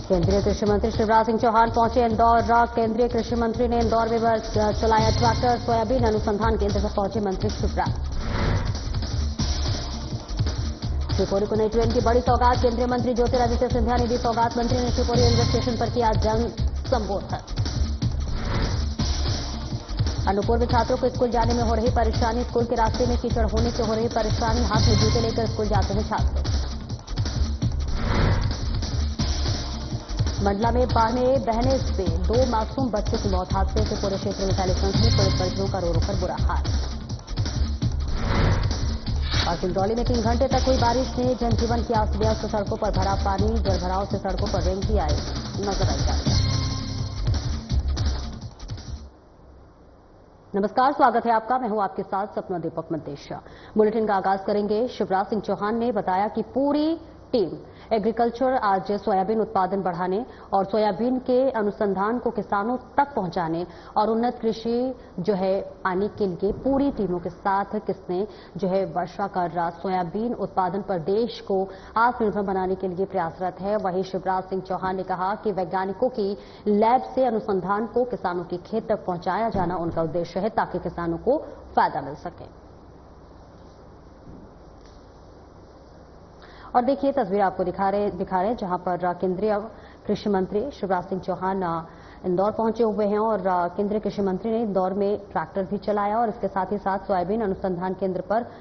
केंद्रीय कृषि मंत्री शिवराज सिंह चौहान पहुंचे इंदौर। केंद्रीय कृषि मंत्री ने इंदौर में चलाया ट्रैक्टर। सोयाबीन अनुसंधान केंद्र पर पहुंचे मंत्री शिवराज। शिवपुरी को नई ट्रेन की बड़ी सौगात। केंद्रीय मंत्री ज्योतिरादित्य सिंधिया ने दी सौगात। मंत्री ने शिवपुरी रेलवे स्टेशन पर किया जन संबोधन। अनूपपुर में छात्रों को स्कूल जाने में हो रही परेशानी। स्कूल के रास्ते में कीचड़ होने से हो रही परेशानी। हाथ में जूते लेकर स्कूल जाते हैं छात्र। मंडला में बहने से 2 मासूम बच्चों की मौत। हादसे से पूरे क्षेत्र में फैले सनसनी। पीड़ित परिजनों का रो रो कर बुरा हाल। और सिंगरौली में 3 घंटे तक हुई बारिश ने जनजीवन की अस्त व्यस्त। सड़कों पर भरा पानी। जलभराव से सड़कों पर रेंगती आई नजर आई। नमस्कार, स्वागत है आपका। मैं हूं आपके साथ सपना दीपक मंदेशा। बुलेटिन का आगाज करेंगे। शिवराज सिंह चौहान ने बताया कि पूरी टीम एग्रीकल्चर आज सोयाबीन उत्पादन बढ़ाने और सोयाबीन के अनुसंधान को किसानों तक पहुंचाने और उन्नत कृषि आने के लिए पूरी टीमों के साथ किसने वर्षा कर सोयाबीन उत्पादन पर देश को आत्मनिर्भर बनाने के लिए प्रयासरत है। वहीं शिवराज सिंह चौहान ने कहा कि वैज्ञानिकों की लैब से अनुसंधान को किसानों के खेत तक पहुंचाया जाना उनका उद्देश्य है ताकि किसानों को फायदा मिल सके। और देखिए तस्वीर आपको दिखा रहे हैं जहां पर केंद्रीय कृषि मंत्री शिवराज सिंह चौहान इंदौर पहुंचे हुए हैं और केंद्रीय कृषि मंत्री ने इंदौर में ट्रैक्टर भी चलाया और इसके साथ ही साथ सोयाबीन अनुसंधान केंद्र पर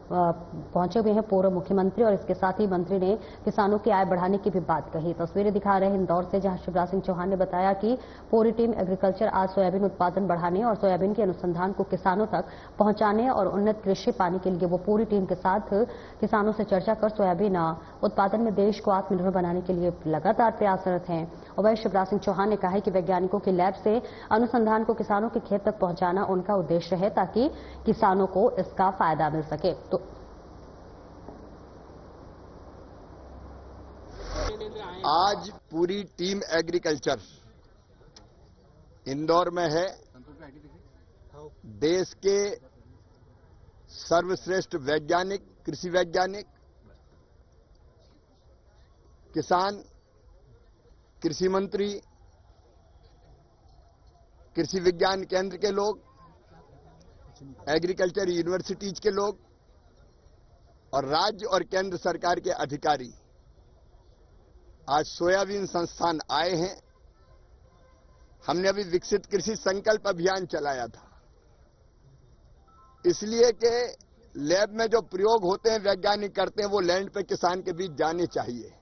पहुंचे हुए हैं पूर्व मुख्यमंत्री। और इसके साथ ही मंत्री ने किसानों की आय बढ़ाने की भी बात कही। तस्वीरें दिखा रहे हैं इंदौर से जहां शिवराज सिंह चौहान ने बताया कि पूरी टीम एग्रीकल्चर आज सोयाबीन उत्पादन बढ़ाने और सोयाबीन के अनुसंधान को किसानों तक पहुंचाने और उन्नत कृषि पाने के लिए वो पूरी टीम के साथ किसानों से चर्चा कर सोयाबीन उत्पादन में देश को आत्मनिर्भर बनाने के लिए लगातार प्रयासरत हैं। और वही शिवराज सिंह चौहान ने कहा है कि वैज्ञानिकों की लैब से अनुसंधान को किसानों के खेत तक पहुंचाना उनका उद्देश्य है ताकि किसानों को इसका फायदा मिल सके। तो आज पूरी टीम एग्रीकल्चर इंदौर में है। देश के सर्वश्रेष्ठ वैज्ञानिक, कृषि वैज्ञानिक, किसान, कृषि मंत्री, कृषि विज्ञान केंद्र के लोग, एग्रीकल्चर यूनिवर्सिटीज के लोग और राज्य और केंद्र सरकार के अधिकारी आज सोयाबीन संस्थान आए हैं। हमने अभी विकसित कृषि संकल्प अभियान चलाया था, इसलिए कि लैब में जो प्रयोग होते हैं वैज्ञानिक करते हैं वो लैंड पे किसान के बीच जाने चाहिए,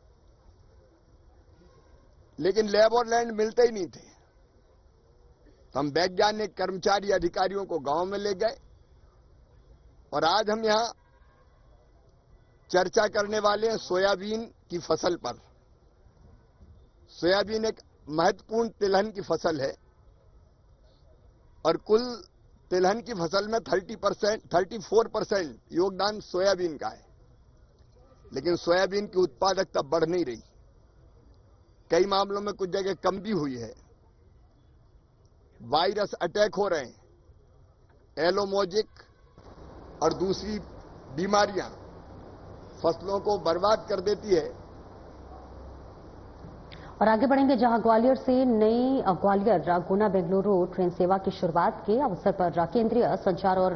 लेकिन लैब और लैंड मिलते ही नहीं थे। तो हम वैज्ञानिक कर्मचारी अधिकारियों को गांव में ले गए और आज हम यहां चर्चा करने वाले हैं सोयाबीन की फसल पर। सोयाबीन एक महत्वपूर्ण तिलहन की फसल है और कुल तिलहन की फसल में 34% योगदान सोयाबीन का है, लेकिन सोयाबीन की उत्पादकता बढ़ नहीं रही। कई मामलों में कुछ जगह कम भी हुई है। वायरस अटैक हो रहे हैं, एलोमोजिक और दूसरी बीमारियां फसलों को बर्बाद कर देती है। और आगे बढ़ेंगे जहां ग्वालियर से नई ग्वालियर गुना बेंगलुरु ट्रेन सेवा की शुरुआत के अवसर पर केंद्रीय संचार और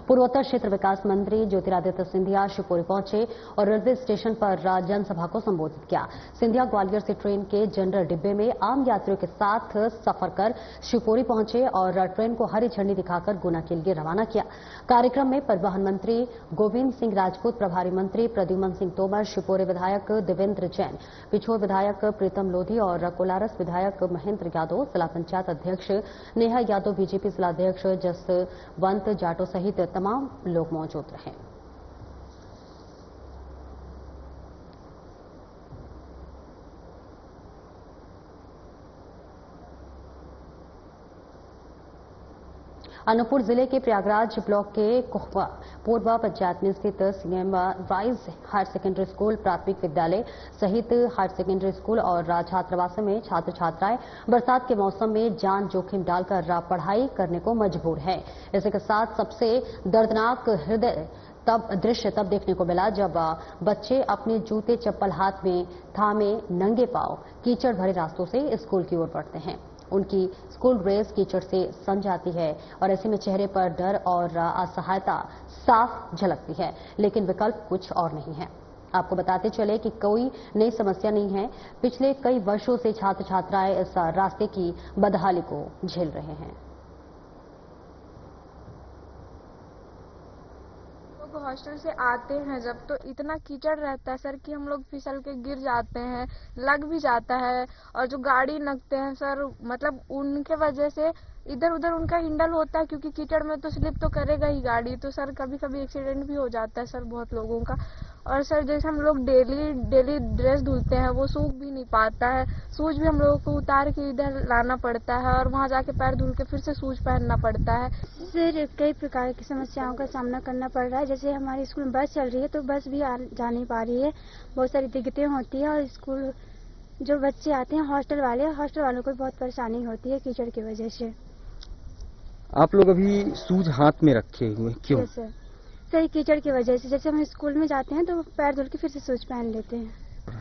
पूर्वोत्तर क्षेत्र विकास मंत्री ज्योतिरादित्य सिंधिया शिवपुरी पहुंचे और रेलवे स्टेशन पर जनसभा को संबोधित किया। सिंधिया ग्वालियर से ट्रेन के जनरल डिब्बे में आम यात्रियों के साथ सफर कर शिवपुरी पहुंचे और ट्रेन को हरी झंडी दिखाकर गुना के लिए रवाना किया। कार्यक्रम में परिवहन मंत्री गोविंद सिंह राजपूत, प्रभारी मंत्री प्रद्युमन सिंह तोमर, शिवपुरी विधायक देवेंद्र जैन, पिछोर विधायक प्रीतम लोधी और कोलारस विधायक महेंद्र यादव, जिला पंचायत अध्यक्ष नेहा यादव, बीजेपी जिलाध्यक्ष जसवंत जाटो सहित तमाम लोग मौजूद रहे। अनूपपुर जिले के प्रयागराज ब्लॉक के कोहवा पूर्वा पंचायत में स्थित CM rise higher secondary school, प्राथमिक विद्यालय सहित हायर सेकेंडरी स्कूल और छात्रावास में छात्र छात्राएं बरसात के मौसम में जान जोखिम डालकर पढ़ाई करने को मजबूर हैं। इसी के साथ सबसे दर्दनाक हृदय तब दृश्य तब देखने को मिला जब बच्चे अपने जूते चप्पल हाथ में थामे नंगे पांव कीचड़ भरे रास्तों से स्कूल की ओर बढ़ते हैं। उनकी स्कूल ड्रेस कीचड़ से सन जाती है और ऐसे में चेहरे पर डर और असहायता साफ झलकती है, लेकिन विकल्प कुछ और नहीं है। आपको बताते चले कि कोई नई समस्या नहीं है। पिछले कई वर्षों से छात्र छात्राएं इस रास्ते की बदहाली को झेल रहे हैं। लोग हॉस्टल से आते हैं जब, तो इतना कीचड़ रहता है सर कि हम लोग फिसल के गिर जाते हैं, लग भी जाता है। और जो गाड़ी लगते हैं सर, मतलब उनके वजह से इधर उधर उनका हिंडल होता है, क्योंकि कीचड़ में तो स्लिप तो करेगा ही गाड़ी। तो सर कभी कभी एक्सीडेंट भी हो जाता है सर बहुत लोगों का। और सर जैसे हम लोग डेली ड्रेस धुलते हैं, वो सूख भी नहीं पाता है। शूज भी हम लोगों को उतार के इधर लाना पड़ता है और वहाँ जाके पैर धुल के फिर से शूज पहनना पड़ता है। सर कई प्रकार की समस्याओं का सामना करना पड़ रहा है। जैसे हमारे स्कूल में बस चल रही है तो बस भी जा नहीं पा रही है, बहुत सारी दिक्कतें होती है। और स्कूल जो बच्चे आते हैं हॉस्टल वालों को बहुत परेशानी होती है कीचड़ की वजह से। आप लोग अभी शूज हाथ में रखे हुए क्यों? सही कीचड़ की वजह से। जैसे हम स्कूल में जाते हैं तो पैर धुल के फिर से शूज पहन लेते हैं।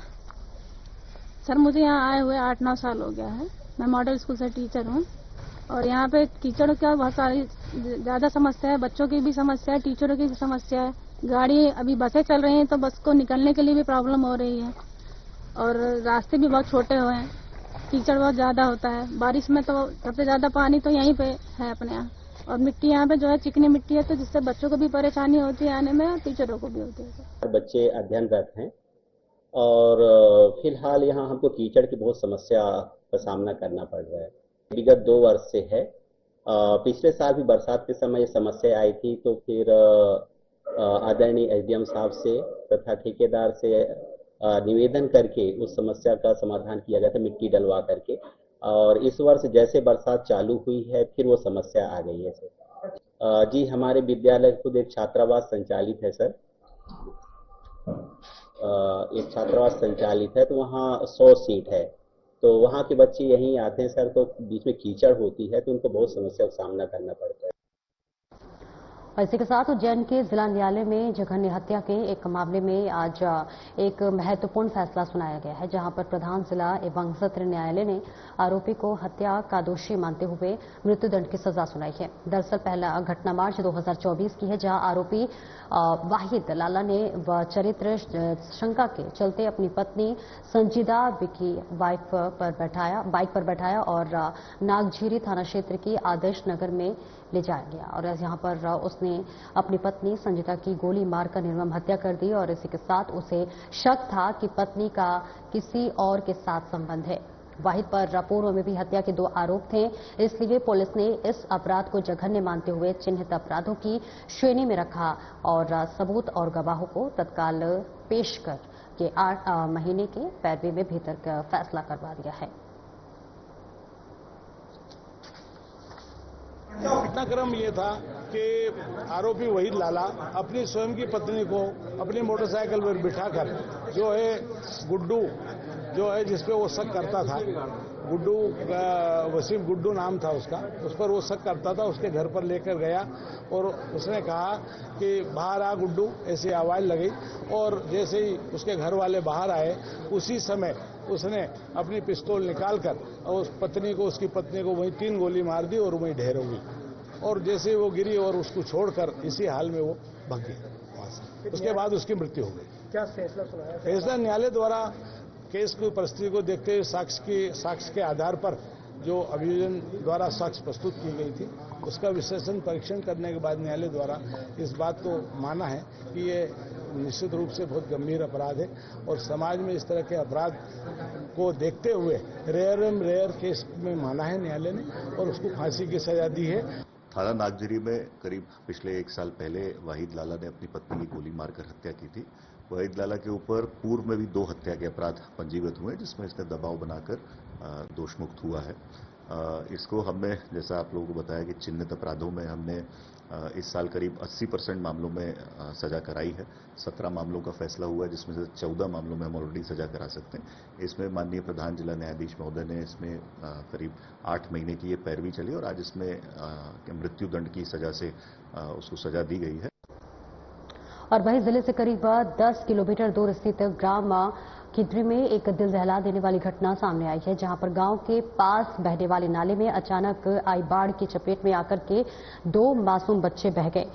सर मुझे यहाँ आए हुए 8-9 साल हो गया है। मैं मॉडल स्कूल से टीचर हूँ और यहाँ पे कीचड़ का बहुत सारी ज़्यादा समस्या है। बच्चों की भी समस्या है, टीचरों की भी समस्या है। गाड़ी अभी बसें चल रही हैं तो बस को निकलने के लिए भी प्रॉब्लम हो रही है और रास्ते भी बहुत छोटे हुए हैं। कीचड़ बहुत ज़्यादा होता है। बारिश में तो सबसे ज़्यादा पानी तो यहीं पे है अपने यहाँ, और मिट्टी यहाँ पे जो है चिकनी मिट्टी है, तो जिससे बच्चों को भी परेशानी होती है आने में और टीचरों को भी होती है। बच्चे अध्ययनरत हैं और फिलहाल यहाँ हमको कीचड़ की बहुत समस्या का सामना करना पड़ रहा है। विगत 2 वर्ष से है। पिछले साल भी बरसात के समय ये समस्या आई थी, तो फिर आदरणीय एसडीएम साहब से तथा ठेकेदार से निवेदन करके उस समस्या का समाधान किया गया था, मिट्टी डलवा करके। और इस वर्ष जैसे बरसात चालू हुई है फिर वो समस्या आ गई है सर। जी हमारे विद्यालय खुद एक छात्रावास संचालित है सर। एक छात्रावास संचालित है, तो वहाँ 100 सीट है, तो वहाँ के बच्चे यहीं आते हैं सर। तो बीच में कीचड़ होती है तो उनको बहुत समस्या का सामना करना पड़ता है। और इसी के साथ उज्जैन के जिला न्यायालय में जघन्य हत्या के एक मामले में आज एक महत्वपूर्ण फैसला सुनाया गया है, जहां पर प्रधान जिला एवं सत्र न्यायालय ने आरोपी को हत्या का दोषी मानते हुए मृत्युदंड की सजा सुनाई है। दरअसल पहला घटना मार्च 2024 की है, जहां आरोपी वाहिद लाला ने चरित्र शंका के चलते अपनी पत्नी संजीदा विकी बाइक पर बैठाया और नागझीरी थाना क्षेत्र की आदर्श नगर में ले जाया गया और यहाँ पर उसने अपनी पत्नी संजीदा की गोली मारकर निर्मम हत्या कर दी। और इसी के साथ उसे शक था कि पत्नी का किसी और के साथ संबंध है। वाहिद पर पूर्व में भी हत्या के 2 आरोप थे, इसलिए पुलिस ने इस अपराध को जघन्य मानते हुए चिन्हित अपराधों की श्रेणी में रखा और सबूत और गवाहों को तत्काल पेश कर के 8 महीने के पैरवी में भीतर का फैसला करवा दिया है। घटनाक्रम ये था कि आरोपी वहीद लाला अपनी स्वयं की पत्नी को अपनी मोटरसाइकिल पर बिठाकर जो है गुड्डू जो है जिसपे वो शक करता था, गुड्डू वसीम गुड्डू नाम था उसका, उस पर वो शक करता था, उसके घर पर लेकर गया और उसने कहा कि बाहर आ गुड्डू, ऐसी आवाज लगी। और जैसे ही उसके घर वाले बाहर आए उसी समय उसने अपनी पिस्तौल निकालकर और उस पत्नी को, उसकी पत्नी को वहीं 3 गोली मार दी और वहीं ढेर हो गई। और जैसे वो गिरी और उसको छोड़कर इसी हाल में वो भाग गया वहां से। उसके बाद उसकी मृत्यु हो गई। क्या फैसला सुनाया? फैसला न्यायालय द्वारा केस की परिस्थिति को देखते हुए साक्ष्य के आधार पर जो अभियोजन द्वारा साक्ष्य प्रस्तुत की गई थी उसका विश्लेषण परीक्षण करने के बाद न्यायालय द्वारा इस बात को माना है कि ये निश्चित रूप से बहुत गंभीर अपराध है और समाज में इस तरह के अपराध को देखते हुए रेयर केस में माना है न्यायालय ने और उसको फांसी की सजा दी है। थाना नागझीरी में करीब पिछले 1 साल पहले वाहिद लाला ने अपनी पत्नी की गोली मारकर हत्या की थी। वाहिद लाला के ऊपर पूर्व में भी 2 हत्या के अपराध पंजीबद्ध हुए जिसमें इसने दबाव बनाकर दोषमुक्त हुआ है। इसको हमने, जैसा आप लोगों को बताया कि चिन्हित अपराधों में हमने इस साल करीब 80% मामलों में सजा कराई है। 17 मामलों का फैसला हुआ है जिसमें से 14 मामलों में हम ऑलरेडी सजा करा सकते हैं। इसमें माननीय प्रधान जिला न्यायाधीश महोदय ने इसमें करीब 8 महीने की ये पैरवी चली और आज इसमें मृत्युदंड की सजा से उसको सजा दी गई है। और वहीं जिले से करीब 10 किलोमीटर दूर स्थित ग्राम किद्री में एक दिल दहला देने वाली घटना सामने आई है, जहां पर गांव के पास बहने वाले नाले में अचानक आई बाढ़ की चपेट में आकर के 2 मासूम बच्चे बह गए।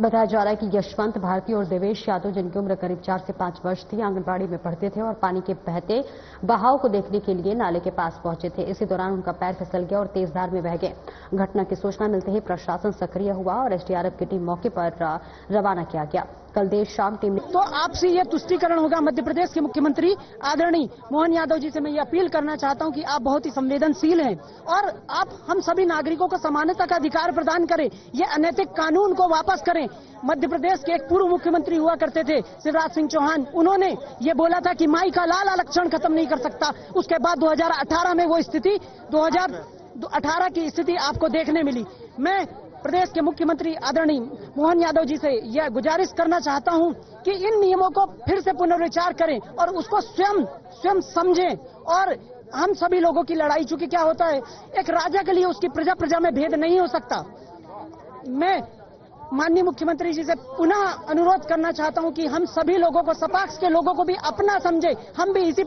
बताया जा रहा है कि यशवंत भारती और देवेश यादव, जिनकी उम्र करीब 4 से 5 वर्ष थी, आंगनबाड़ी में पढ़ते थे और पानी के बहते बहाव को देखने के लिए नाले के पास पहुंचे थे। इसी दौरान उनका पैर फिसल गया और तेज धार में बह गए। घटना की सूचना मिलते ही प्रशासन सक्रिय हुआ और एसडीआरएफ की टीम मौके पर रवाना किया गया। कल देर शाम टीम ने तो आपसे यह तुष्टीकरण होगा। मध्य प्रदेश के मुख्यमंत्री आदरणीय मोहन यादव जी से मैं ये अपील करना चाहता हूं कि आप बहुत ही संवेदनशील हैं और आप हम सभी नागरिकों को समानता का अधिकार प्रदान करें। ये अनैतिक कानून को वापस करें। मध्य प्रदेश के एक पूर्व मुख्यमंत्री हुआ करते थे शिवराज सिंह चौहान, उन्होंने ये बोला था कि माई का लाल आरक्षण खत्म नहीं कर सकता। उसके बाद 2018 में वो स्थिति 2018 की स्थिति आपको देखने मिली। मैं प्रदेश के मुख्यमंत्री आदरणीय मोहन यादव जी से यह गुजारिश करना चाहता हूं कि इन नियमों को फिर से पुनर्विचार करें और उसको स्वयं समझें। और हम सभी लोगों की लड़ाई, चूंकि क्या होता है, एक राजा के लिए उसकी प्रजा में भेद नहीं हो सकता। मैं माननीय मुख्यमंत्री जी से पुनः अनुरोध करना चाहता हूं कि हम सभी लोगों को, सपाक्ष के लोगों को भी अपना समझे। हम भी इसी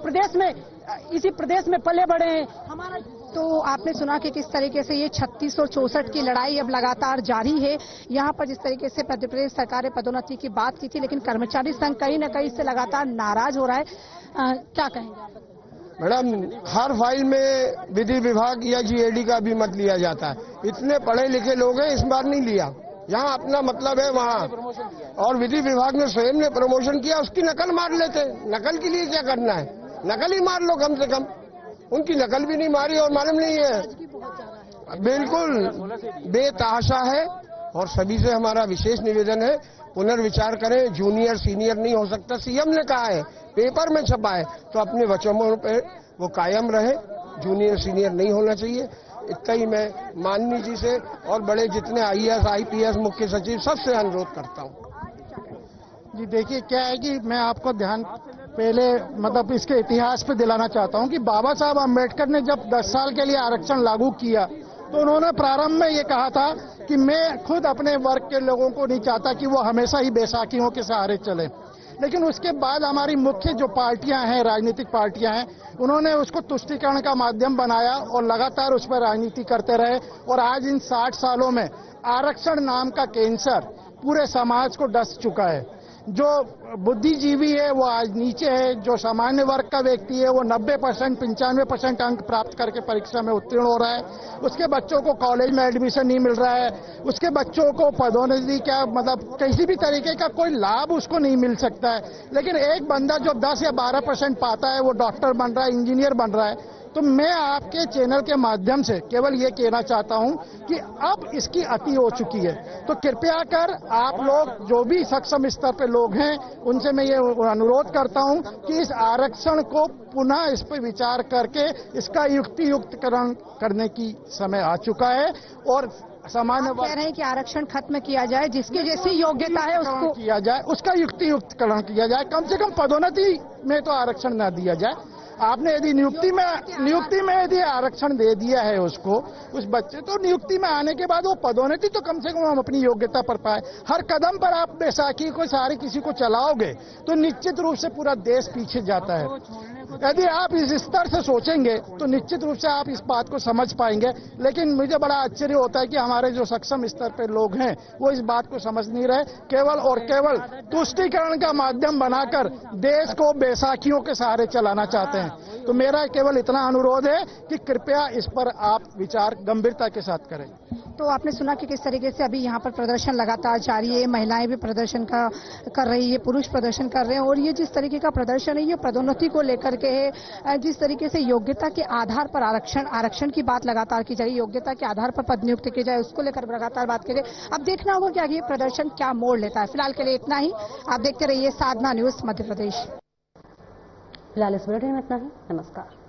प्रदेश में पले बढ़े हैं। हमारा तो आपने सुना कि किस तरीके से ये 36 और 64 की लड़ाई अब लगातार जारी है। यहाँ पर जिस तरीके से मध्य प्रदेश सरकार ने पदोन्नति की बात की थी, लेकिन कर्मचारी संघ कहीं न कहीं इससे लगातार नाराज हो रहा है। क्या कहेंगे मैडम? हर फाइल में विधि विभाग या जीएडी का भी मत लिया जाता है। इतने पढ़े लिखे लोग हैं, इस बार नहीं लिया। यहाँ अपना मतलब है वहाँ, और विधि विभाग ने स्वयं ने प्रमोशन किया, उसकी नकल मार लेते। नकल के लिए क्या करना है? नकल ही मार लो कम से कम। उनकी नकल भी नहीं मारी और मालूम नहीं है। बिल्कुल बेतहाशा है। और सभी से हमारा विशेष निवेदन है, पुनर्विचार करें। जूनियर सीनियर नहीं हो सकता। सीएम ने कहा है, पेपर में छपा है, तो अपने वचनों पे वो कायम रहे। जूनियर सीनियर नहीं होना चाहिए। इतना ही मैं माननीय जी से और बड़े जितने आईएएस आईपीएस मुख्य सचिव सबसे अनुरोध करता हूँ। जी देखिए, क्या है कि मैं आपको ध्यान पहले मतलब इसके इतिहास पे दिलाना चाहता हूं कि बाबा साहब अम्बेडकर ने जब 10 साल के लिए आरक्षण लागू किया तो उन्होंने प्रारंभ में ये कहा था कि मैं खुद अपने वर्ग के लोगों को नहीं चाहता कि वो हमेशा ही बैसाखियों के सहारे चले। लेकिन उसके बाद हमारी मुख्य जो पार्टियां हैं, राजनीतिक पार्टियां हैं, उन्होंने उसको तुष्टीकरण का माध्यम बनाया और लगातार उस पर राजनीति करते रहे। और आज इन 60 सालों में आरक्षण नाम का कैंसर पूरे समाज को डस चुका है। जो बुद्धिजीवी है वो आज नीचे है, जो सामान्य वर्ग का व्यक्ति है वो 90% 95% अंक प्राप्त करके परीक्षा में उत्तीर्ण हो रहा है। उसके बच्चों को कॉलेज में एडमिशन नहीं मिल रहा है। उसके बच्चों को पदोन्नति क्या मतलब किसी भी तरीके का कोई लाभ उसको नहीं मिल सकता है। लेकिन एक बंदा जो 10 या 12% पाता है वो डॉक्टर बन रहा है, इंजीनियर बन रहा है। तो मैं आपके चैनल के माध्यम से केवल ये कहना चाहता हूं कि अब इसकी अति हो चुकी है। तो कृपया कर आप लोग जो भी सक्षम स्तर पे लोग हैं उनसे मैं ये अनुरोध करता हूं कि इस आरक्षण को पुनः इस पर विचार करके इसका युक्तियुक्तकरण करने की समय आ चुका है। और सामान्य कह रहे हैं कि आरक्षण खत्म किया जाए, जिसकी जैसी योग्यता है उसको किया जाए, उसका युक्तियुक्तकरण किया जाए। कम से कम पदोन्नति में तो आरक्षण न दिया जाए। आपने यदि नियुक्ति में यदि आरक्षण दे दिया है उसको, उस बच्चे, तो नियुक्ति में आने के बाद वो पदोन्नति तो कम से कम हम अपनी योग्यता पर पाए। हर कदम पर आप बैसाखी को सारे किसी को चलाओगे तो निश्चित रूप से पूरा देश पीछे जाता है। यदि आप इस स्तर से सोचेंगे तो निश्चित रूप से आप इस बात को समझ पाएंगे। लेकिन मुझे बड़ा आश्चर्य होता है कि हमारे जो सक्षम स्तर पर लोग हैं वो इस बात को समझ नहीं रहे। केवल और केवल तुष्टीकरण का माध्यम बनाकर देश को बैसाखियों के सहारे चलाना चाहते हैं। तो मेरा केवल इतना अनुरोध है कि कृपया इस पर आप विचार गंभीरता के साथ करें। तो आपने सुना कि किस तरीके से अभी यहाँ पर प्रदर्शन लगातार जारी है। महिलाएं भी प्रदर्शन कर रही है, पुरुष प्रदर्शन कर रहे हैं। और ये जिस तरीके का प्रदर्शन है ये पदोन्नति को लेकर के है। जिस तरीके से योग्यता के आधार पर आरक्षण की बात लगातार की जा रही है, योग्यता के आधार पर पद नियुक्त की जाए, उसको लेकर लगातार बात की जाए। अब देखना होगा कि आगे ये प्रदर्शन क्या मोड़ लेता है। फिलहाल के लिए इतना ही। आप देखते रहिए साधना न्यूज मध्य प्रदेश। फिलहाल इस बुलेटिन में इतना ही। नमस्कार।